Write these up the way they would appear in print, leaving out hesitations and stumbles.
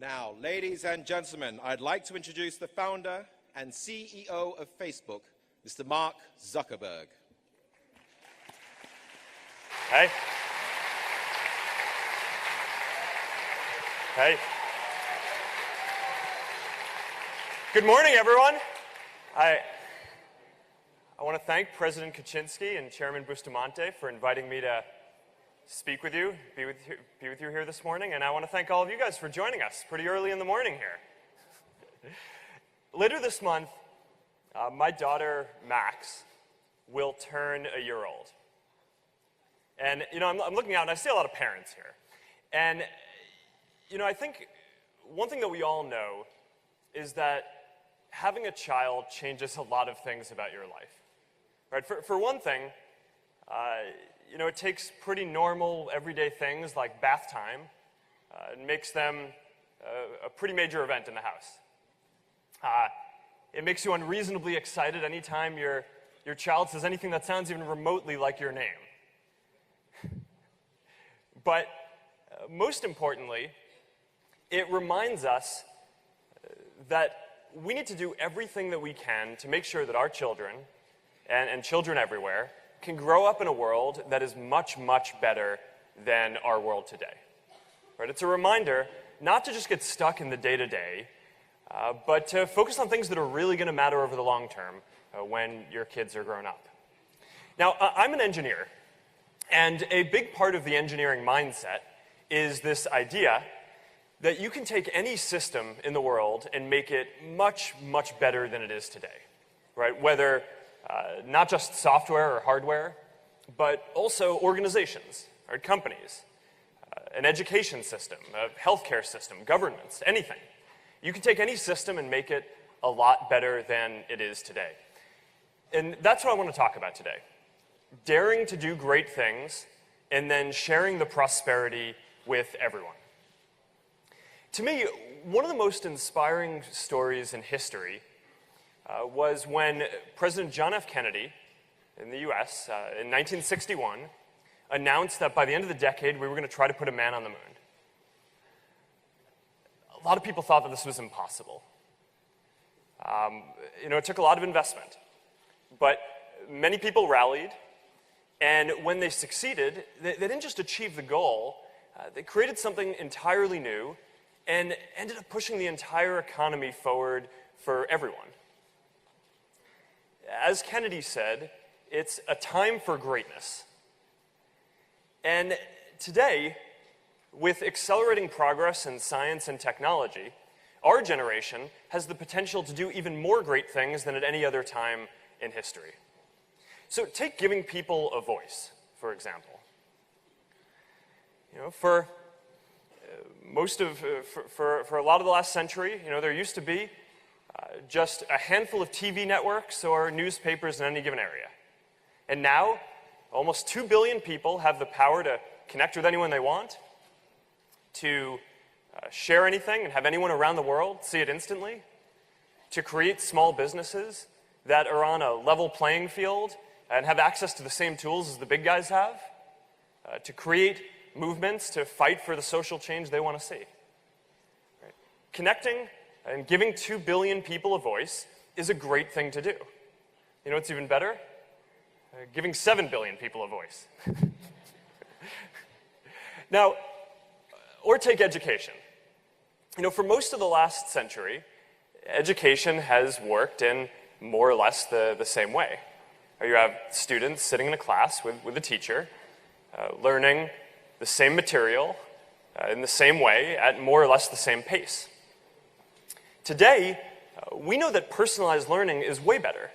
Now, ladies and gentlemen, I'd like to introduce the founder and CEO of Facebook, Mr. Mark Zuckerberg. Hey. Hey. Good morning, everyone. I want to thank President Kaczynski and Chairman Bustamante for inviting me to speak with you, be with you here this morning, and I want to thank all of you guys for joining us pretty early in the morning here. Later this month, my daughter, Max, will turn a year old. And, you know, I'm looking out and I see a lot of parents here. And, you know, I think one thing that we all know is that having a child changes a lot of things about your life. Right? For one thing, you know, it takes pretty normal, everyday things like bath time and makes them a pretty major event in the house. It makes you unreasonably excited anytime your child says anything that sounds even remotely like your name. But most importantly, it reminds us that we need to do everything that we can to make sure that our children, and children everywhere, can grow up in a world that is much, much better than our world today. Right? It's a reminder not to just get stuck in the day-to-day, but to focus on things that are really going to matter over the long term when your kids are grown up. Now, I'm an engineer, and a big part of the engineering mindset is this idea that you can take any system in the world and make it much, much better than it is today. Right? Whether not just software or hardware, but also organizations, or companies, an education system, a healthcare system, governments, anything. You can take any system and make it a lot better than it is today. And that's what I want to talk about today. Daring to do great things and then sharing the prosperity with everyone. To me, one of the most inspiring stories in history was when President John F. Kennedy in the US in 1961 announced that by the end of the decade we were going to try to put a man on the moon. A lot of people thought that this was impossible. You know, it took a lot of investment, but many people rallied, and when they succeeded, they didn't just achieve the goal, they created something entirely new and ended up pushing the entire economy forward for everyone. As Kennedy said, it's a time for greatness. And today, with accelerating progress in science and technology, our generation has the potential to do even more great things than at any other time in history. So take giving people a voice, for example. You know, for a lot of the last century, you know, there used to be just a handful of TV networks or newspapers in any given area. And now, almost 2 billion people have the power to connect with anyone they want, to share anything and have anyone around the world see it instantly, to create small businesses that are on a level playing field and have access to the same tools as the big guys have, to create movements to fight for the social change they want to see. Right? Connecting and giving 2 billion people a voice is a great thing to do. You know what's even better? Giving 7 billion people a voice. Now, or take education. You know, for most of the last century, education has worked in more or less the same way. You have students sitting in a class with a teacher, learning the same material in the same way at more or less the same pace. Today, we know that personalized learning is way better.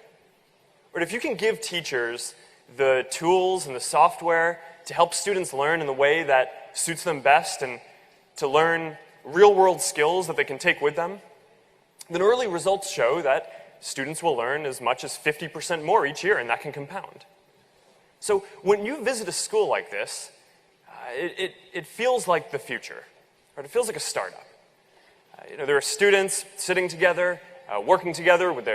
But if you can give teachers the tools and the software to help students learn in the way that suits them best and to learn real-world skills that they can take with them, then early results show that students will learn as much as 50% more each year, and that can compound. So when you visit a school like this, it feels like the future, or it feels like a startup. There are students sitting together, working together with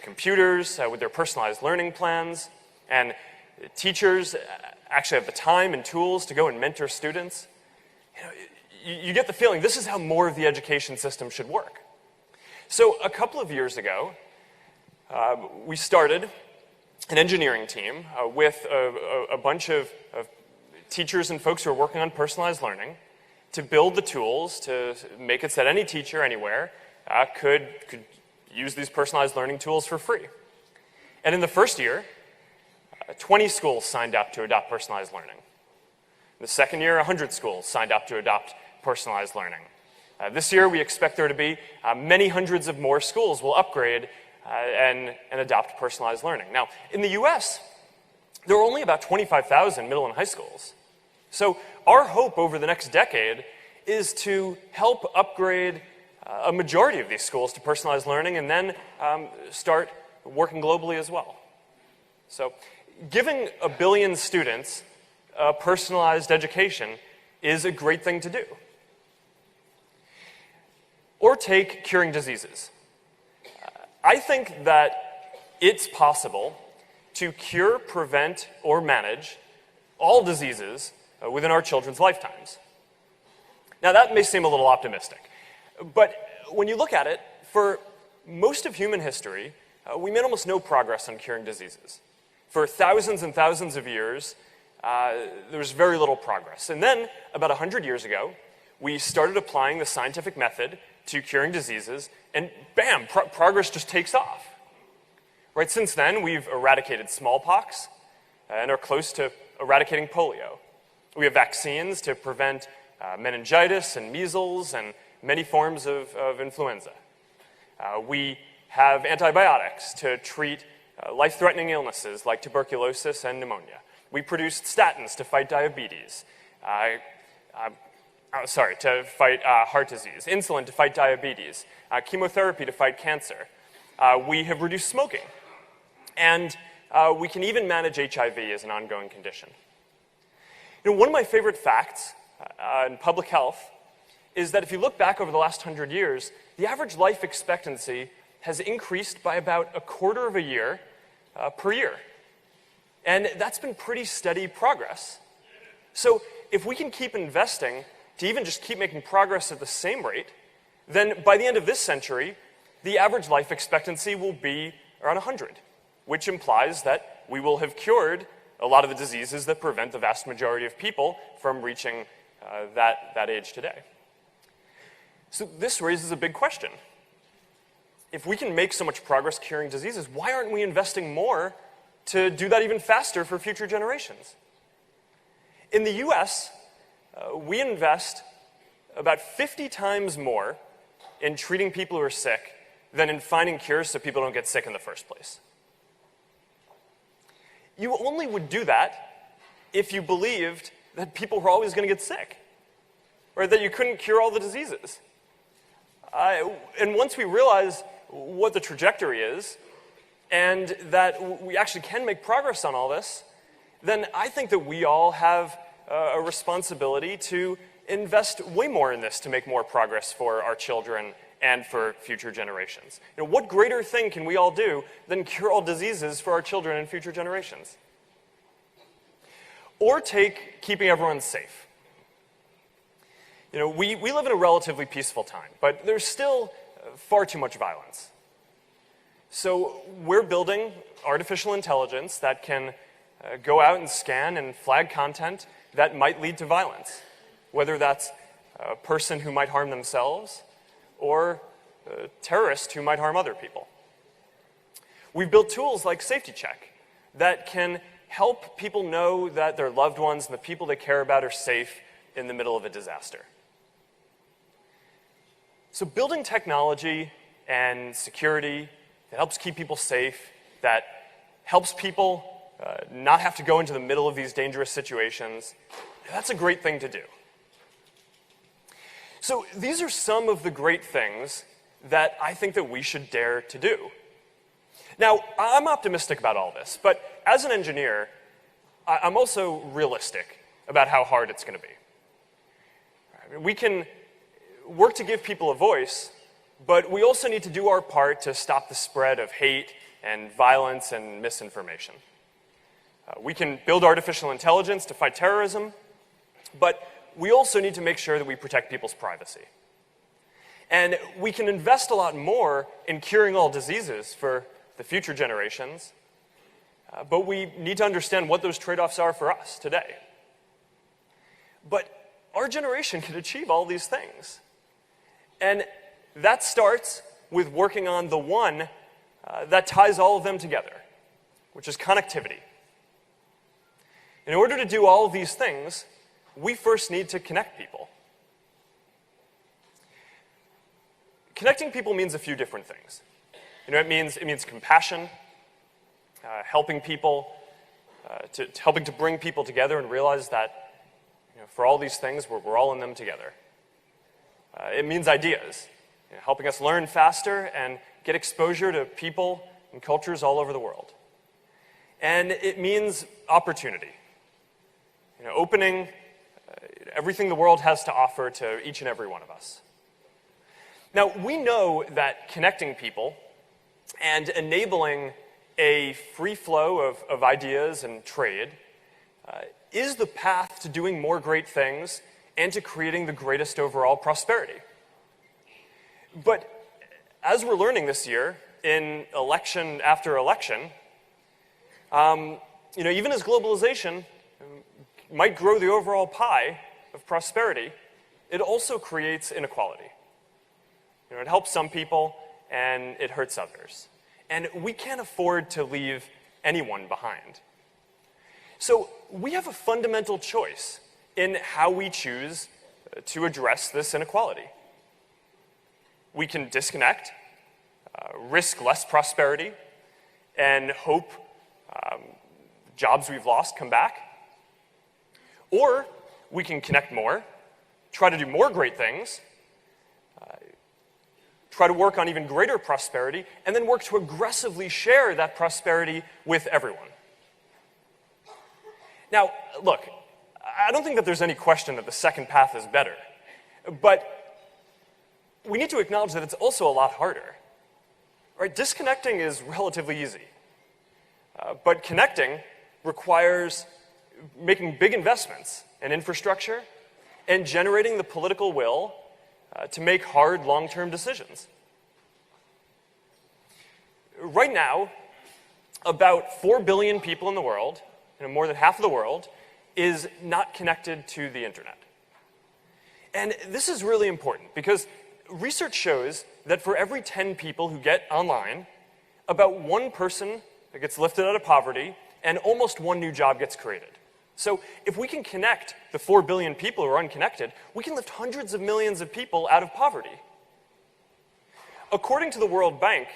computers, with their personalized learning plans, and teachers actually have the time and tools to go and mentor students. You get the feeling this is how more of the education system should work. So a couple of years ago, we started an engineering team with a bunch of teachers and folks who are working on personalized learning to build the tools to make it so that any teacher anywhere could use these personalized learning tools for free. And in the first year, 20 schools signed up to adopt personalized learning. In the second year, 100 schools signed up to adopt personalized learning. This year, we expect there to be many hundreds of more schools will upgrade and adopt personalized learning. Now, in the US, there are only about 25,000 middle and high schools. So our hope over the next decade is to help upgrade a majority of these schools to personalized learning and then start working globally as well. So giving 1 billion students a personalized education is a great thing to do. Or take curing diseases. I think that it's possible to cure, prevent, or manage all diseases within our children's lifetimes. Now, that may seem a little optimistic, but when you look at it, for most of human history, we made almost no progress on curing diseases. For thousands and thousands of years, there was very little progress. And then, about 100 years ago, we started applying the scientific method to curing diseases, and bam, progress just takes off. Right, since then, we've eradicated smallpox and are close to eradicating polio. We have vaccines to prevent meningitis and measles and many forms of influenza. We have antibiotics to treat life-threatening illnesses like tuberculosis and pneumonia. We produced statins to fight diabetes. To fight heart disease, insulin to fight diabetes, chemotherapy to fight cancer. We have reduced smoking. And we can even manage HIV as an ongoing condition. One of my favorite facts in public health is that if you look back over the last 100 years, the average life expectancy has increased by about 1/4 of a year per year. And that's been pretty steady progress. So if we can keep investing to even just keep making progress at the same rate, then by the end of this century, the average life expectancy will be around 100, which implies that we will have cured a lot of the diseases that prevent the vast majority of people from reaching that age today. So this raises a big question. If we can make so much progress curing diseases, why aren't we investing more to do that even faster for future generations? In the US, we invest about 50 times more in treating people who are sick than in finding cures so people don't get sick in the first place. You only would do that if you believed that people were always going to get sick, or that you couldn't cure all the diseases. And once we realize what the trajectory is, and that we actually can make progress on all this, then I think that we all have a responsibility to invest way more in this to make more progress for our children and for future generations. What greater thing can we all do than cure all diseases for our children and future generations? Or take keeping everyone safe. We live in a relatively peaceful time, but there's still far too much violence. So we're building artificial intelligence that can go out and scan and flag content that might lead to violence, whether that's a person who might harm themselves or a terrorist who might harm other people. We've built tools like Safety Check that can help people know that their loved ones and the people they care about are safe in the middle of a disaster. So building technology and security that helps keep people safe, that helps people not have to go into the middle of these dangerous situations, that's a great thing to do. So these are some of the great things that I think that we should dare to do. Now, I'm optimistic about all this, but as an engineer, I'm also realistic about how hard it's going to be. We can work to give people a voice, but we also need to do our part to stop the spread of hate and violence and misinformation. We can build artificial intelligence to fight terrorism, but we also need to make sure that we protect people's privacy. And we can invest a lot more in curing all diseases for the future generations, but we need to understand what those trade-offs are for us today. But our generation can achieve all these things. And that starts with working on the one that ties all of them together, which is connectivity. In order to do all of these things, we first need to connect people. Connecting people means a few different things. It means compassion, helping people, helping to bring people together and realize that for all these things, we're all in them together. It means ideas, helping us learn faster and get exposure to people and cultures all over the world. And it means opportunity, opening everything the world has to offer to each and every one of us. Now, we know that connecting people and enabling a free flow of ideas and trade is the path to doing more great things and to creating the greatest overall prosperity. But as we're learning this year, in election after election, even as globalization might grow the overall pie of prosperity, it also creates inequality. It helps some people, and it hurts others. And we can't afford to leave anyone behind. So we have a fundamental choice in how we choose to address this inequality. We can disconnect, risk less prosperity, and hope jobs we've lost come back. Or we can connect more, try to do more great things, try to work on even greater prosperity, and then work to aggressively share that prosperity with everyone. Now, look, I don't think that there's any question that the second path is better, but we need to acknowledge that it's also a lot harder. Right? Disconnecting is relatively easy, but connecting requires making big investments in infrastructure and generating the political will to make hard, long-term decisions. Right now, about 4 billion people in the world, more than half of the world, is not connected to the internet. And this is really important because research shows that for every 10 people who get online, about 1 person gets lifted out of poverty and almost 1 new job gets created. So if we can connect the 4 billion people who are unconnected, we can lift hundreds of millions of people out of poverty. According to the World Bank,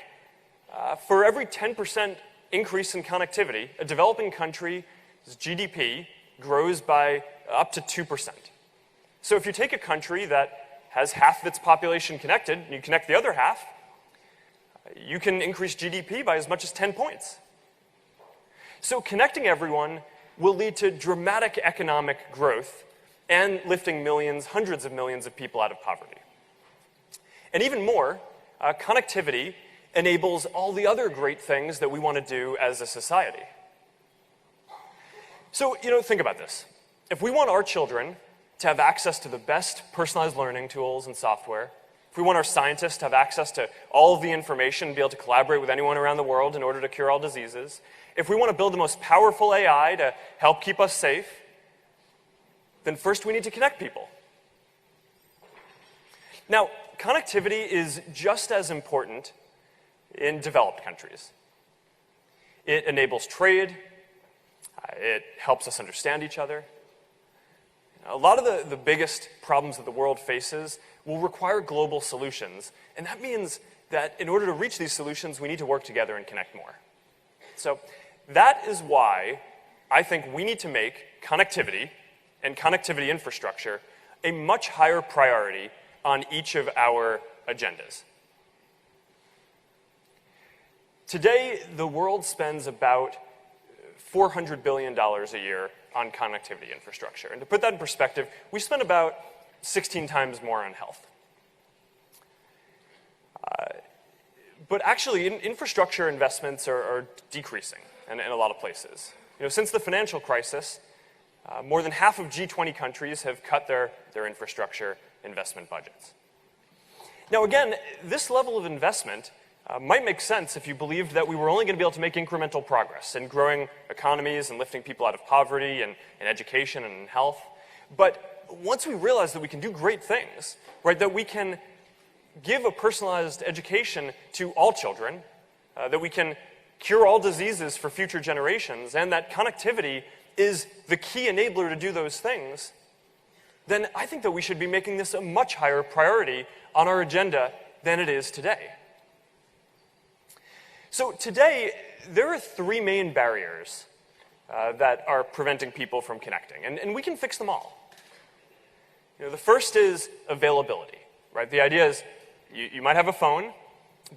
for every 10% increase in connectivity, a developing country's GDP grows by up to 2%. So if you take a country that has half of its population connected, and you connect the other half, you can increase GDP by as much as 10 points. So connecting everyone will lead to dramatic economic growth and lifting millions, hundreds of millions of people out of poverty. And even more, connectivity enables all the other great things that we want to do as a society. So, think about this. If we want our children to have access to the best personalized learning tools and software, if we want our scientists to have access to all of the information and be able to collaborate with anyone around the world in order to cure all diseases, if we want to build the most powerful AI to help keep us safe, then first we need to connect people. Now, connectivity is just as important in developed countries. It enables trade. It helps us understand each other. A lot of the biggest problems that the world faces will require global solutions, and that means that in order to reach these solutions, we need to work together and connect more. So that is why I think we need to make connectivity and connectivity infrastructure a much higher priority on each of our agendas. Today, the world spends about $400 billion a year on connectivity infrastructure. And to put that in perspective, we spend about 16 times more on health. But actually, infrastructure investments are decreasing in a lot of places. Since the financial crisis, more than half of G20 countries have cut their infrastructure investment budgets. Now again, this level of investment might make sense if you believed that we were only going to be able to make incremental progress in growing economies and lifting people out of poverty and in education and in health. But once we realize that we can do great things, right, that we can give a personalized education to all children, that we can cure all diseases for future generations, and that connectivity is the key enabler to do those things, then I think that we should be making this a much higher priority on our agenda than it is today. So today, there are three main barriers that are preventing people from connecting, and we can fix them all. The first is availability, right? The idea is you might have a phone,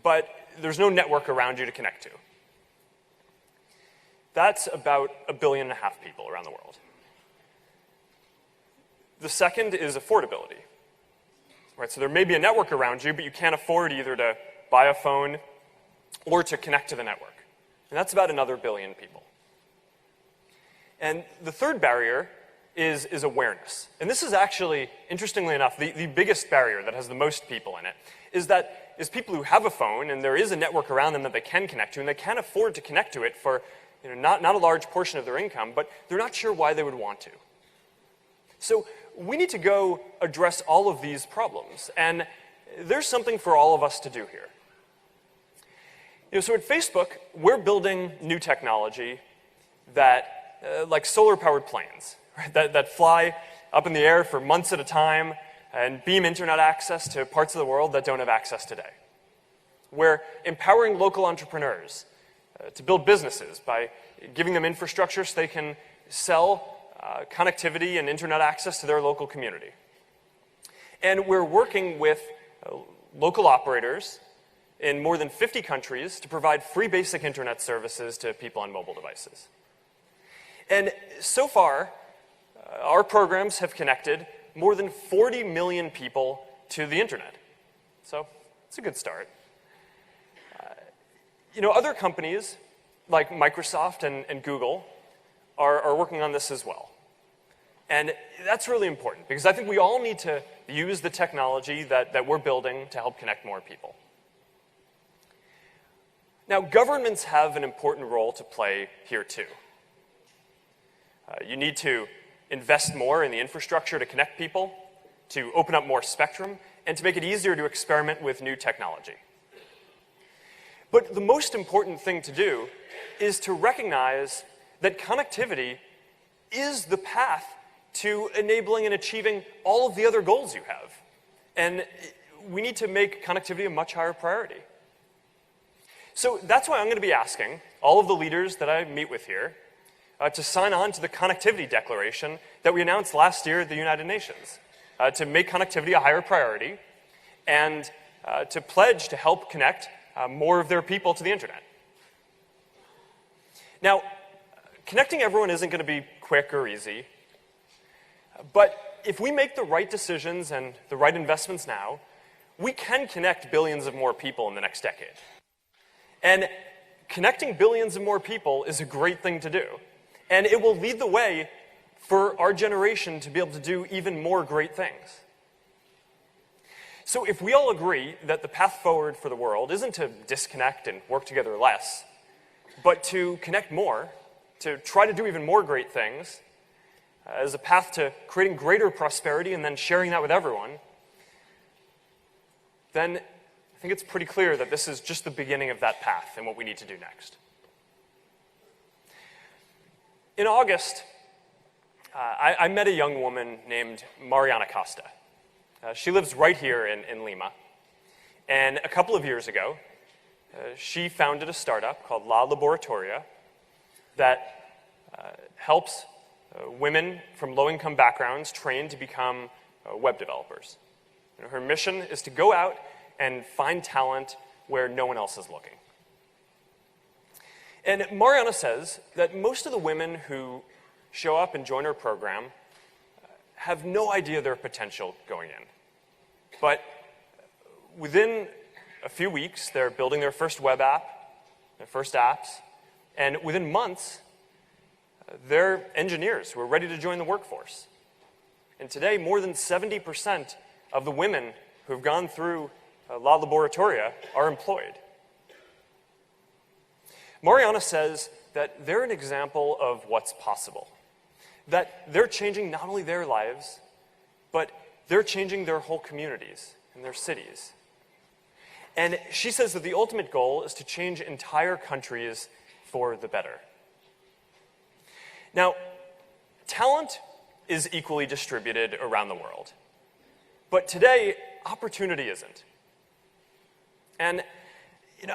but there's no network around you to connect to. That's about 1.5 billion people around the world. The second is affordability, right? So there may be a network around you, but you can't afford either to buy a phone or to connect to the network. And that's about another 1 billion people. And the third barrier is awareness. And this is actually, interestingly enough, the biggest barrier that has the most people in it, is people who have a phone and there is a network around them that they can connect to, and they can afford to connect to it for not a large portion of their income, but they're not sure why they would want to. So we need to go address all of these problems, and there's something for all of us to do here. So at Facebook, we're building new technology that, like solar-powered planes, right, that fly up in the air for months at a time and beam internet access to parts of the world that don't have access today. We're empowering local entrepreneurs to build businesses by giving them infrastructure so they can sell connectivity and internet access to their local community. And we're working with local operators in more than 50 countries to provide free basic internet services to people on mobile devices. And so far, our programs have connected more than 40 million people to the internet. So it's a good start. Other companies like Microsoft and Google are working on this as well. And that's really important because I think we all need to use the technology that we're building to help connect more people. Now, governments have an important role to play here too. You need to invest more in the infrastructure to connect people, to open up more spectrum, and to make it easier to experiment with new technology. But the most important thing to do is to recognize that connectivity is the path to enabling and achieving all of the other goals you have. And we need to make connectivity a much higher priority. So that's why I'm going to be asking all of the leaders that I meet with here to sign on to the Connectivity Declaration that we announced last year at the United Nations, to make connectivity a higher priority and to pledge to help connect more of their people to the internet. Now, connecting everyone isn't going to be quick or easy, but if we make the right decisions and the right investments now, we can connect billions of more people in the next decade. And connecting billions of more people is a great thing to do. And it will lead the way for our generation to be able to do even more great things. So if we all agree that the path forward for the world isn't to disconnect and work together less, but to connect more, to try to do even more great things, as a path to creating greater prosperity and then sharing that with everyone, then I think it's pretty clear that this is just the beginning of that path and what we need to do next. In August, I met a young woman named Mariana Costa. She lives right here in Lima. And a couple of years ago, she founded a startup called La Laboratoria that helps women from low-income backgrounds train to become web developers. Her mission is to go out and find talent where no one else is looking. And Mariana says that most of the women who show up and join her program have no idea their potential going in. But within a few weeks, they're building their first web app, their first apps, and within months, they're engineers who are ready to join the workforce. And today, more than 70% of the women who have gone through La Laboratoria are employed. Mariana says that they're an example of what's possible, that they're changing not only their lives, but they're changing their whole communities and their cities. And she says that the ultimate goal is to change entire countries for the better. Now, talent is equally distributed around the world. But today, opportunity isn't. And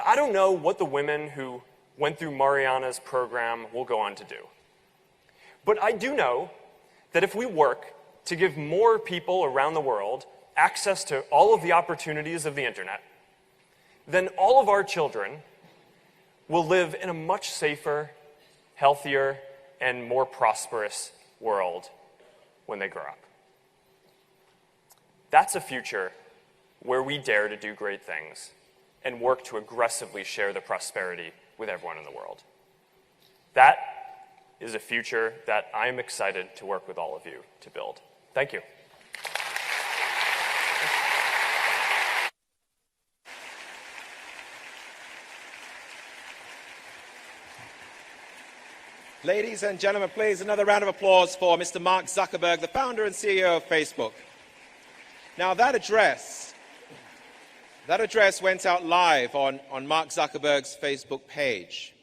I don't know what the women who went through Mariana's program will go on to do. But I do know that if we work to give more people around the world access to all of the opportunities of the internet, then all of our children will live in a much safer, healthier, and more prosperous world when they grow up. That's a future where we dare to do great things and work to aggressively share the prosperity with everyone in the world. That is a future that I'm excited to work with all of you to build. Thank you. Ladies and gentlemen, please another round of applause for Mr. Mark Zuckerberg, the founder and CEO of Facebook. Now that address went out live on Mark Zuckerberg's Facebook page.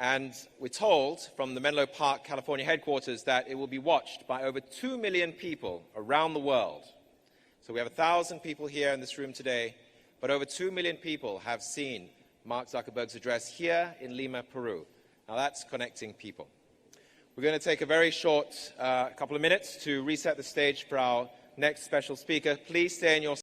And we're told from the Menlo Park, California headquarters that it will be watched by over 2 million people around the world. So we have 1,000 people here in this room today, but over 2 million people have seen Mark Zuckerberg's address here in Lima, Peru. Now that's connecting people. We're going to take a very short couple of minutes to reset the stage for our next special speaker. Please stay in your